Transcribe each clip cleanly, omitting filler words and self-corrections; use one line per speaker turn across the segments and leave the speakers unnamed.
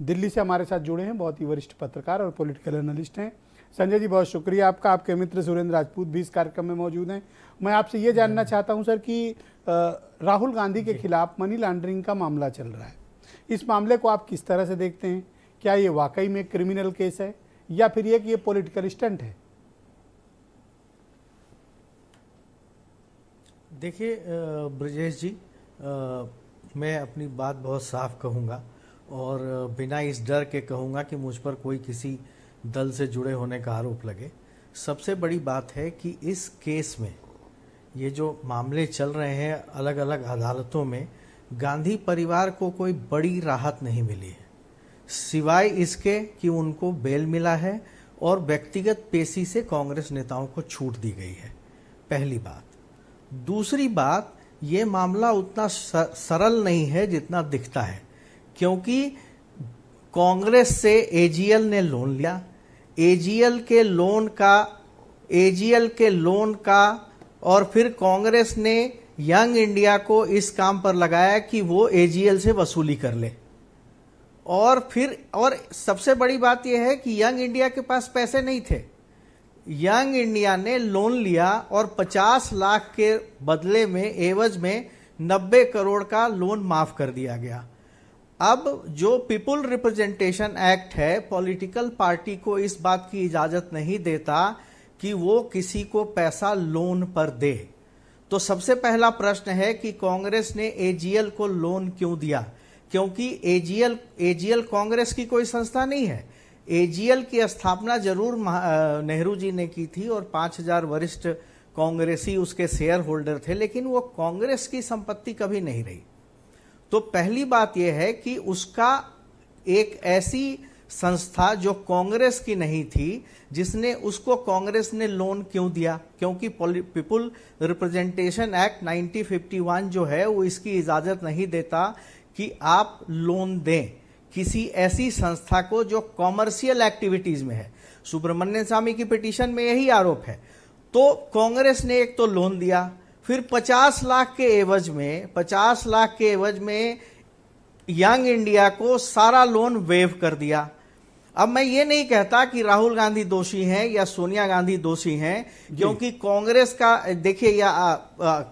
दिल्ली से हमारे साथ जुड़े हैं, बहुत ही वरिष्ठ पत्रकार और पॉलिटिकल एनालिस्ट हैं। संजय जी, बहुत शुक्रिया आपका। आपके मित्र सुरेंद्र राजपूत भी इस कार्यक्रम में मौजूद हैं। मैं आपसे ये जानना चाहता हूं सर कि राहुल गांधी के खिलाफ मनी लॉन्ड्रिंग का मामला चल रहा है, इस मामले को आप किस तरह से देखते हैं? क्या ये वाकई में क्रिमिनल केस है या फिर ये पॉलिटिकल स्टंट है?
देखिए ब्रजेश जी, मैं अपनी बात बहुत साफ कहूँगा और बिना इस डर के कहूँगा कि मुझ पर कोई किसी दल से जुड़े होने का आरोप लगे। सबसे बड़ी बात है कि इस केस में ये जो मामले चल रहे हैं अलग अलग अदालतों में, गांधी परिवार को कोई बड़ी राहत नहीं मिली है, सिवाय इसके कि उनको बेल मिला है और व्यक्तिगत पेशी से कांग्रेस नेताओं को छूट दी गई है। पहली बात। दूसरी बात, ये मामला उतना सरल नहीं है जितना दिखता है, क्योंकि कांग्रेस से एजीएल ने लोन लिया, एजीएल के लोन का और फिर कांग्रेस ने यंग इंडिया को इस काम पर लगाया कि वो एजीएल से वसूली कर ले। और सबसे बड़ी बात यह है कि यंग इंडिया के पास पैसे नहीं थे। यंग इंडिया ने लोन लिया और 50 लाख के बदले में एवज में 90 करोड़ का लोन माफ कर दिया गया। अब जो पीपुल रिप्रेजेंटेशन एक्ट है, पॉलिटिकल पार्टी को इस बात की इजाजत नहीं देता कि वो किसी को पैसा लोन पर दे। तो सबसे पहला प्रश्न है कि कांग्रेस ने एजीएल को लोन क्यों दिया? क्योंकि एजीएल कांग्रेस की कोई संस्था नहीं है। एजीएल की स्थापना जरूर नेहरू जी ने की थी और 5000 वरिष्ठ कांग्रेसी उसके शेयर होल्डर थे, लेकिन वो कांग्रेस की संपत्ति कभी नहीं रही। तो पहली बात यह है कि उसका एक ऐसी संस्था जो कांग्रेस की नहीं थी, जिसने उसको कांग्रेस ने लोन क्यों दिया? क्योंकि पीपुल रिप्रेजेंटेशन एक्ट 1951 जो है वो इसकी इजाजत नहीं देता कि आप लोन दें किसी ऐसी संस्था को जो कॉमर्शियल एक्टिविटीज में है। सुब्रमण्यम स्वामी की पिटीशन में यही आरोप है। तो कांग्रेस ने एक तो लोन दिया, फिर 50 लाख के एवज में यंग इंडिया को सारा लोन वेव कर दिया। अब मैं ये नहीं कहता कि राहुल गांधी दोषी हैं या सोनिया गांधी दोषी हैं, क्योंकि कांग्रेस का देखिए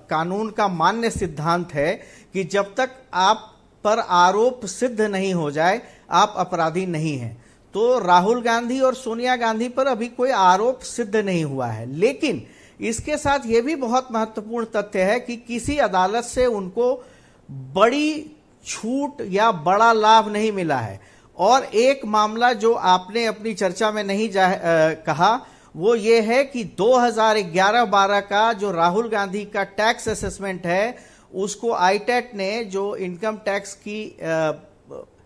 कानून का मान्य सिद्धांत है कि जब तक आप पर आरोप सिद्ध नहीं हो जाए आप अपराधी नहीं हैं। तो राहुल गांधी और सोनिया गांधी पर अभी कोई आरोप सिद्ध नहीं हुआ है, लेकिन इसके साथ यह भी बहुत महत्वपूर्ण तथ्य है कि किसी अदालत से उनको बड़ी छूट या बड़ा लाभ नहीं मिला है। और एक मामला जो आपने अपनी चर्चा में नहीं कहा, वो ये है कि 2011-12 का जो राहुल गांधी का टैक्स असेसमेंट है, उसको आईटैट ने, जो इनकम टैक्स की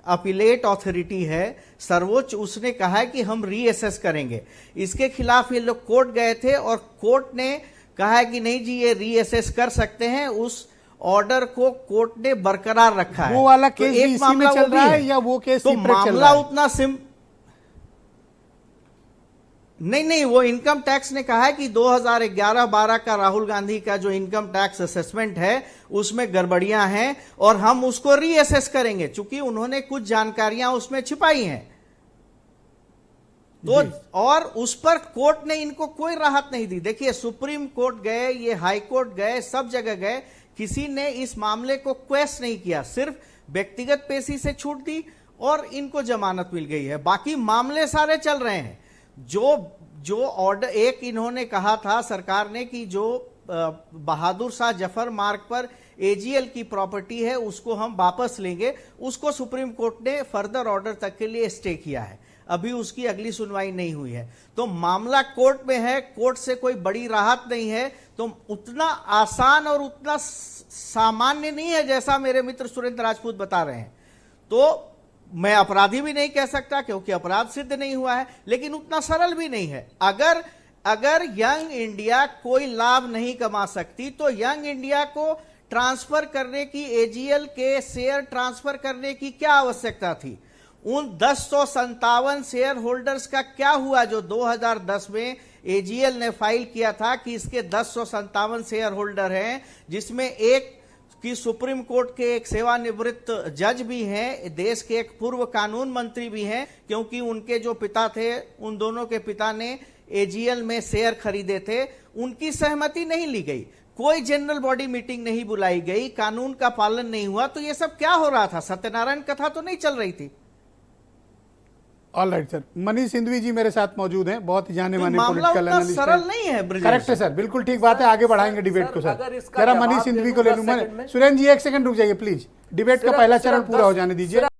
अपीलेट अथॉरिटी है सर्वोच्च, उसने कहा है कि हम रीअसेस करेंगे। इसके खिलाफ ये लोग कोर्ट गए थे और कोर्ट ने कहा है कि नहीं जी, ये रीअसेस कर सकते हैं। उस ऑर्डर को कोर्ट ने बरकरार रखा है।
वो वाला केस भी इसी में चल रहा है या वो केस
तो मामला उतना नहीं, वो इनकम टैक्स ने कहा है कि 2011-12 का राहुल गांधी का जो इनकम टैक्स असेसमेंट है उसमें गड़बड़ियां हैं और हम उसको रीअसेस करेंगे, चूंकि उन्होंने कुछ जानकारियां उसमें छिपाई हैं। तो और उस पर कोर्ट ने इनको कोई राहत नहीं दी। देखिए, सुप्रीम कोर्ट गए, ये हाई कोर्ट गए, सब जगह गए, किसी ने इस मामले को क्वेश्चन नहीं किया, सिर्फ व्यक्तिगत पेशी से छूट दी और इनको जमानत मिल गई है। बाकी मामले सारे चल रहे हैं। जो ऑर्डर एक इन्होंने कहा था सरकार ने कि जो बहादुर शाह जफर मार्ग पर एजीएल की प्रॉपर्टी है उसको हम वापस लेंगे, उसको सुप्रीम कोर्ट ने फर्दर ऑर्डर तक के लिए स्टे किया है। अभी उसकी अगली सुनवाई नहीं हुई है। तो मामला कोर्ट में है, कोर्ट से कोई बड़ी राहत नहीं है। तो उतना आसान और उतना सामान्य नहीं है जैसा मेरे मित्र सुरेंद्र राजपूत बता रहे हैं। तो मैं अपराधी भी नहीं कह सकता क्योंकि अपराध सिद्ध नहीं हुआ है, लेकिन उतना सरल भी नहीं है। अगर यंग इंडिया कोई लाभ नहीं कमा सकती तो यंग इंडिया को ट्रांसफर करने की, एजीएल के शेयर ट्रांसफर करने की क्या आवश्यकता थी? उन 1057 शेयर होल्डर्स का क्या हुआ जो 2010 में एजीएल ने फाइल किया था कि इसके 1057 शेयर होल्डर हैं, जिसमें एक कि सुप्रीम कोर्ट के एक सेवानिवृत्त जज भी हैं, देश के एक पूर्व कानून मंत्री भी हैं, क्योंकि उनके जो पिता थे, उन दोनों के पिता ने एजीएल में शेयर खरीदे थे, उनकी सहमति नहीं ली गई, कोई जनरल बॉडी मीटिंग नहीं बुलाई गई, कानून का पालन नहीं हुआ। तो ये सब क्या हो रहा था? सत्यनारायण कथा तो नहीं चल रही थी।
All right sir, Manish Singhvi ji मेरे साथ मौजूद हैं, बहुत ही जाने माने
मामला
पॉलिटिकल
उतना
एनालिस्ट
सरल नहीं है ब्रजेश।
करेक्ट है सर, बिल्कुल ठीक बात है, आगे बढ़ाएंगे डिबेट को
अगर
सर।
इसका
जरा
जवाब
मनीष
दे
सिंधवी को
दूं
ले
10
लूं
सेकंड
मैं।
में।
सुरेंद्र जी 1 सेकंड रुक जाइए प्लीज, डिबेट का पहला चरण पूरा हो जाने दीजिए।